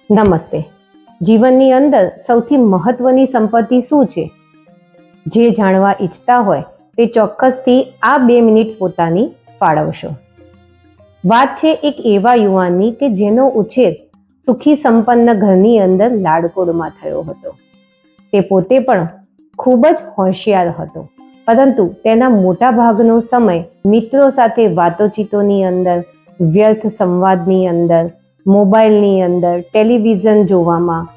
નમસ્તે. જીવનની અંદર સૌથી મહત્વની સંપત્તિ શું છે? જે જાણવા ઈચ્છતા હોય તે ચોક્કસથી આ 2 મિનિટ પોતાની ફાળવશો. વાત છે એક એવા યુવાનની કે જેનો ઉછેર સુખી સંપન્ન ઘરની અંદર લાડકોડમાં થયો હતો. તે પોતે પણ ખૂબ જ હોશિયાર હતો, પરંતુ તેના મોટા ભાગનો સમય મિત્રો સાથે વાતોચીતોની અંદર, વ્યર્થ સંવાદની અંદર, મોબાઈલની અંદર, ટેલિવિઝન જોવામાં,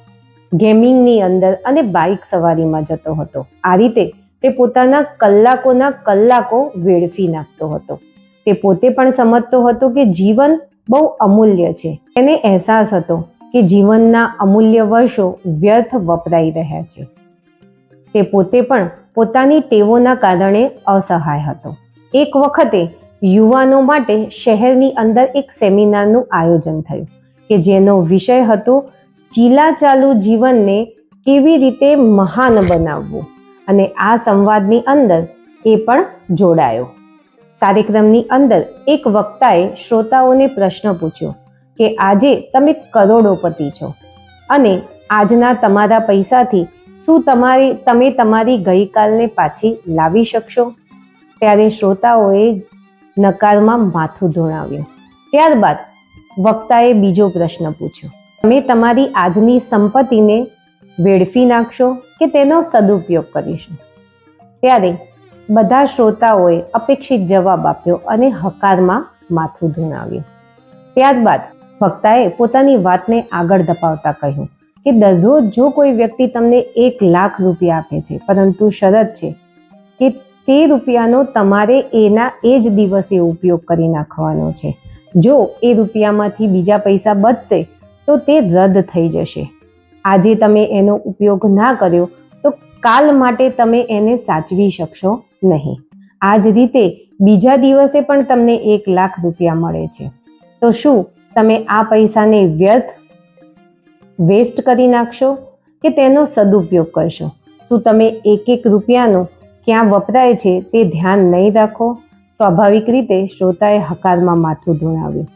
ગેમિંગની અંદર અને બાઇક સવારીમાં જતો હતો. આ રીતે તે પોતાના કલાકોના કલાકો વેડફી નાખતો હતો. તે પોતે પણ સમજતો હતો કે જીવન બહુ અમૂલ્ય છે. તેને અહેસાસ હતો કે જીવનના અમૂલ્ય વર્ષો વ્યર્થ વપરાઈ રહ્યા છે. તે પોતે પણ પોતાની ટેવોના કારણે અસહાય હતો. એક વખતે યુવાનો માટે શહેરની અંદર એક સેમિનારનું આયોજન થયું કે જેનો વિષય હતો ચીલાચાલુ જીવનને કેવી રીતે મહાન બનાવવું, અને આ સંવાદની અંદર એ પણ જોડાયો. કાર્યક્રમની અંદર એક વક્તાએ શ્રોતાઓને પ્રશ્ન પૂછ્યો કે આજે તમે કરોડોપતિ છો અને આજના તમારા પૈસાથી શું તમે તમારી ગઈકાલને પાછી લાવી શકશો? ત્યારે શ્રોતાઓએ નકારમાં માથું ધુણાવ્યું. ત્યારબાદ વક્તાએ બીજો પ્રશ્ન પૂછ્યો, તમે તમારી આજની સંપત્તિને વેડફી નાખશો કે તેનો સદુપયોગ કરીશું? ત્યારે બધા શ્રોતાઓએ અપેક્ષિત જવાબ આપ્યો અને હકારમાં માથું ધુણાવ્યું. ત્યારબાદ વક્તાએ પોતાની વાતને આગળ ધપાવતા કહ્યું કે દરરોજ જો કોઈ વ્યક્તિ તમને 1 લાખ રૂપિયા આપે છે, પરંતુ શરત છે કે તે રૂપિયાનો તમારે એના એ જ દિવસે ઉપયોગ કરી નાખવાનો છે. જો એ રૂપિયામાંથી બીજા પૈસા બચશે તો તે રદ થઈ જશે. આજે તમે એનો ઉપયોગ ના કર્યો તો કાલ માટે તમે એને સાચવી શકશો નહીં. આ જ રીતે બીજા દિવસે પણ તમને 1 લાખ રૂપિયા મળે છે. તો શું તમે આ પૈસાને વેસ્ટ કરી નાખશો કે તેનો સદુપયોગ કરશો? શું તમે એક રૂપિયાનો ક્યાં વપરાય છે તે ધ્યાન નહીં રાખો? સ્વાભાવિક રીતે શ્રોતાએ હકારમાં માથું ધુણાવ્યું.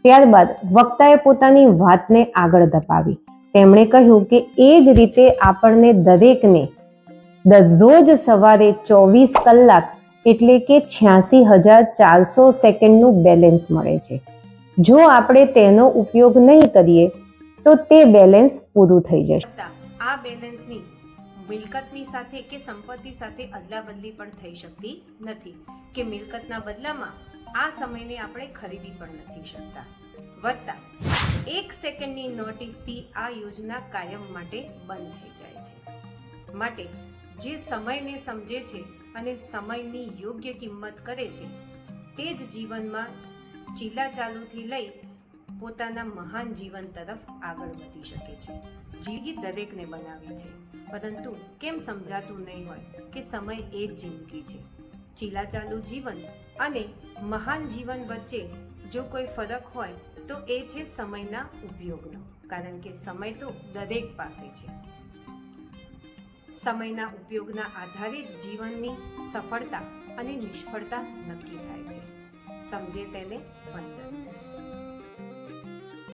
ત્યારબાદ વક્તાએ પોતાની વાતને આગળ ધપાવી. તેમણે કહ્યું કે એ જ રીતે આપણને દરેકને દરરોજ સવારે 24 કલાક એટલે કે 86,400 સેકન્ડનું બેલેન્સ મળે છે. જો આપણે તેનો ઉપયોગ નહીં કરીએ તો તે બેલેન્સ પૂરું થઈ જશે. આ બેલેન્સની મિલકતની સાથે કે સંપત્તિ સાથે અદલાબદલી પણ થઈ શકતી નથી, કે મિલકતના બદલામાં આ સમયને આપણે ખરીદી પણ નથી શકતા. વત્તા 1 સેકન્ડની નોટિસથી આ યોજના કાયમ માટે બંધ થઈ જાય છે. માટે જે સમયને સમજે છે અને સમયની યોગ્ય કિંમત કરે છે તે જ જીવનમાં ચીલાચાલુથી લઈ પોતાના મહાન જીવન તરફ આગળ વધી શકે છે. જિંદગી દરેકને બનાવી છે, પરંતુ કેમ સમજાતું નહીં હોય કે સમય એ જ જિંદગી છે. ચીલાચાલુ જીવન અને મહાન જીવન વચ્ચે જો કોઈ ફરક હોય તો એ છે સમયના ઉપયોગનો, કારણ કે સમય તો દરેક પાસે છે. સમયના ઉપયોગના આધારે જ જીવનની સફળતા અને નિષ્ફળતા નક્કી થાય છે. સમજે તેને વંદન.